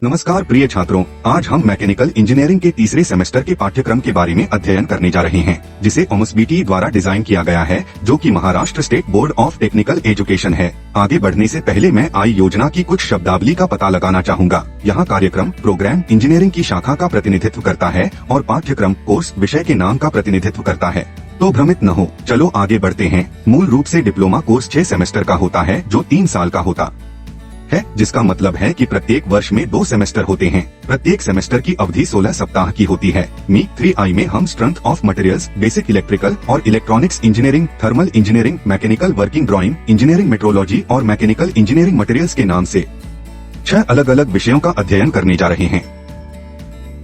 नमस्कार प्रिय छात्रों, आज हम मैकेनिकल इंजीनियरिंग के तीसरे सेमेस्टर के पाठ्यक्रम के बारे में अध्ययन करने जा रहे हैं, जिसे OMSBT द्वारा डिजाइन किया गया है, जो कि Maharashtra state board of technical education है। आगे बढ़ने से पहले मैं आई योजना की कुछ शब्दावली का पता लगाना चाहूँगा। यहाँ कार्यक्रम प्रोग्राम इंजीनियरिंग की शाखा का प्रतिनिधित्व करता है और पाठ्यक्रम कोर्स विषय के नाम का प्रतिनिधित्व करता है। तो भ्रमित न हो, चलो आगे बढ़ते हैं। मूल रूप से डिप्लोमा कोर्स 6 सेमेस्टर का होता है, जो 3 साल का होता है, जिसका मतलब है कि प्रत्येक वर्ष में 2 सेमेस्टर होते हैं। प्रत्येक सेमेस्टर की अवधि 16 सप्ताह की होती है। मी 3I में हम strength of materials, basic electrical और electronics engineering, thermal engineering, mechanical working drawing, engineering metrology और मैकेनिकल इंजीनियरिंग मटेरियल्स के नाम से 6 अलग अलग विषयों का अध्ययन करने जा रहे हैं।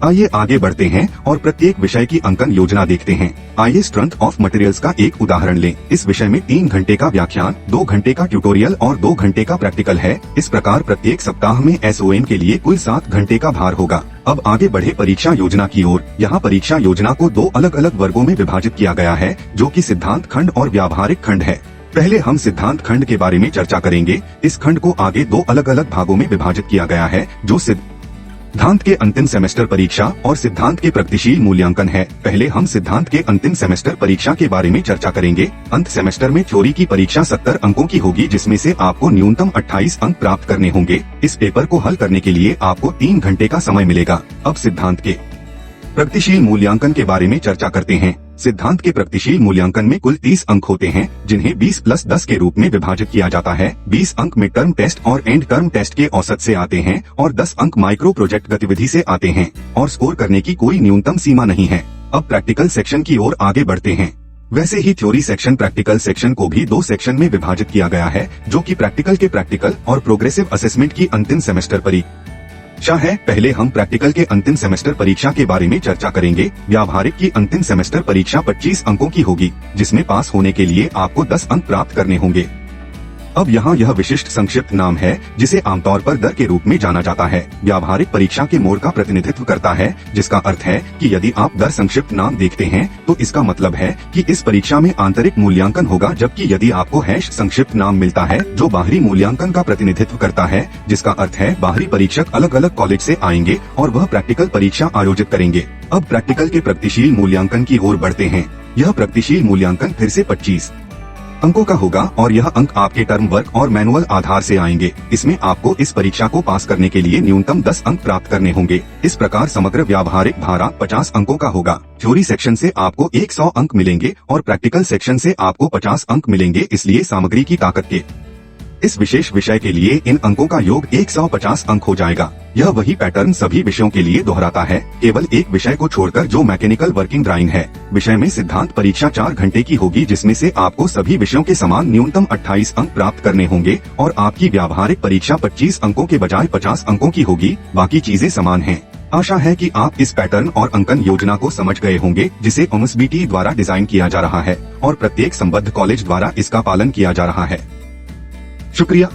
आइए आगे बढ़ते हैं और प्रत्येक विषय की अंकन योजना देखते हैं। आइए स्ट्रेंथ ऑफ मटेरियल्स का एक उदाहरण लें। इस विषय में 3 घंटे का व्याख्यान, 2 घंटे का ट्यूटोरियल और 2 घंटे का प्रैक्टिकल है। इस प्रकार प्रत्येक सप्ताह में SOM के लिए कुल 7 घंटे का भार होगा। अब आगे बढ़े परीक्षा योजना की ओर। यहाँ परीक्षा योजना को 2 अलग अलग वर्गों में विभाजित किया गया है, जो कि सिद्धांत खंड और व्यावहारिक खंड है। पहले हम सिद्धांत खंड के बारे में चर्चा करेंगे। इस खंड को आगे 2 अलग अलग भागों में विभाजित किया गया है, जो सिद्धांत के अंतिम सेमेस्टर परीक्षा और सिद्धांत के प्रगतिशील मूल्यांकन है। पहले हम सिद्धांत के अंतिम सेमेस्टर परीक्षा के बारे में चर्चा करेंगे। अंत सेमेस्टर में थ्योरी की परीक्षा 70 अंकों की होगी, जिसमें से आपको न्यूनतम 28 अंक प्राप्त करने होंगे। इस पेपर को हल करने के लिए आपको 3 घंटे का समय मिलेगा। अब सिद्धांत के प्रगतिशील मूल्यांकन के बारे में चर्चा करते हैं। सिद्धांत के प्रगतिशील मूल्यांकन में कुल 30 अंक होते हैं, जिन्हें 20+10 के रूप में विभाजित किया जाता है। 20 अंक मिड टर्म टेस्ट और एंड टर्म टेस्ट के औसत से आते हैं और 10 अंक माइक्रो प्रोजेक्ट गतिविधि से आते हैं और स्कोर करने की कोई न्यूनतम सीमा नहीं है। अब प्रैक्टिकल सेक्शन की ओर आगे बढ़ते हैं। वैसे ही थ्योरी सेक्शन प्रैक्टिकल सेक्शन को भी 2 सेक्शन में विभाजित किया गया है, जो कि प्रैक्टिकल के प्रैक्टिकल और प्रोग्रेसिव असेसमेंट की अंतिम सेमेस्टर परीक्षा है। पहले हम प्रैक्टिकल के अंतिम सेमेस्टर परीक्षा के बारे में चर्चा करेंगे। व्यावहारिक की अंतिम सेमेस्टर परीक्षा 25 अंकों की होगी, जिसमें पास होने के लिए आपको 10 अंक प्राप्त करने होंगे। अब यहाँ यह विशिष्ट संक्षिप्त नाम है, जिसे आमतौर पर दर के रूप में जाना जाता है। व्यावहारिक परीक्षा के मोड का प्रतिनिधित्व करता है, जिसका अर्थ है कि यदि आप दर संक्षिप्त नाम देखते हैं तो इसका मतलब है कि इस परीक्षा में आंतरिक मूल्यांकन होगा, जबकि यदि आपको हैश संक्षिप्त नाम मिलता है जो बाहरी मूल्यांकन का प्रतिनिधित्व करता है, जिसका अर्थ है बाहरी परीक्षक अलग अलग कॉलेज से आएंगे और वह प्रैक्टिकल परीक्षा आयोजित करेंगे। अब प्रैक्टिकल के प्रगतिशील मूल्यांकन की ओर बढ़ते हैं। यह प्रगतिशील मूल्यांकन फिर से 25 अंकों का होगा और यह अंक आपके टर्म वर्क और मैनुअल आधार से आएंगे। इसमें आपको इस परीक्षा को पास करने के लिए न्यूनतम 10 अंक प्राप्त करने होंगे। इस प्रकार समग्र व्यावहारिक भारा 50 अंकों का होगा। थ्योरी सेक्शन से आपको 100 अंक मिलेंगे और प्रैक्टिकल सेक्शन से आपको 50 अंक मिलेंगे। इसलिए सामग्री की ताकत के इस विशेष विषय के लिए इन अंकों का योग 150 अंक हो जाएगा। यह वही पैटर्न सभी विषयों के लिए दोहराता है, केवल एक विषय को छोड़कर, जो मैकेनिकल वर्किंग ड्राइंग है। विषय में सिद्धांत परीक्षा 4 घंटे की होगी, जिसमें से आपको सभी विषयों के समान न्यूनतम 28 अंक प्राप्त करने होंगे और आपकी व्यावहारिक परीक्षा 25 अंकों के बजाय 50 अंकों की होगी। बाकी चीजें समान हैं। आशा है कि आप इस पैटर्न और अंकन योजना को समझ गए होंगे, जिसे OMSBT द्वारा डिजाइन किया जा रहा है और प्रत्येक संबद्ध कॉलेज द्वारा इसका पालन किया जा रहा है। शुक्रिया।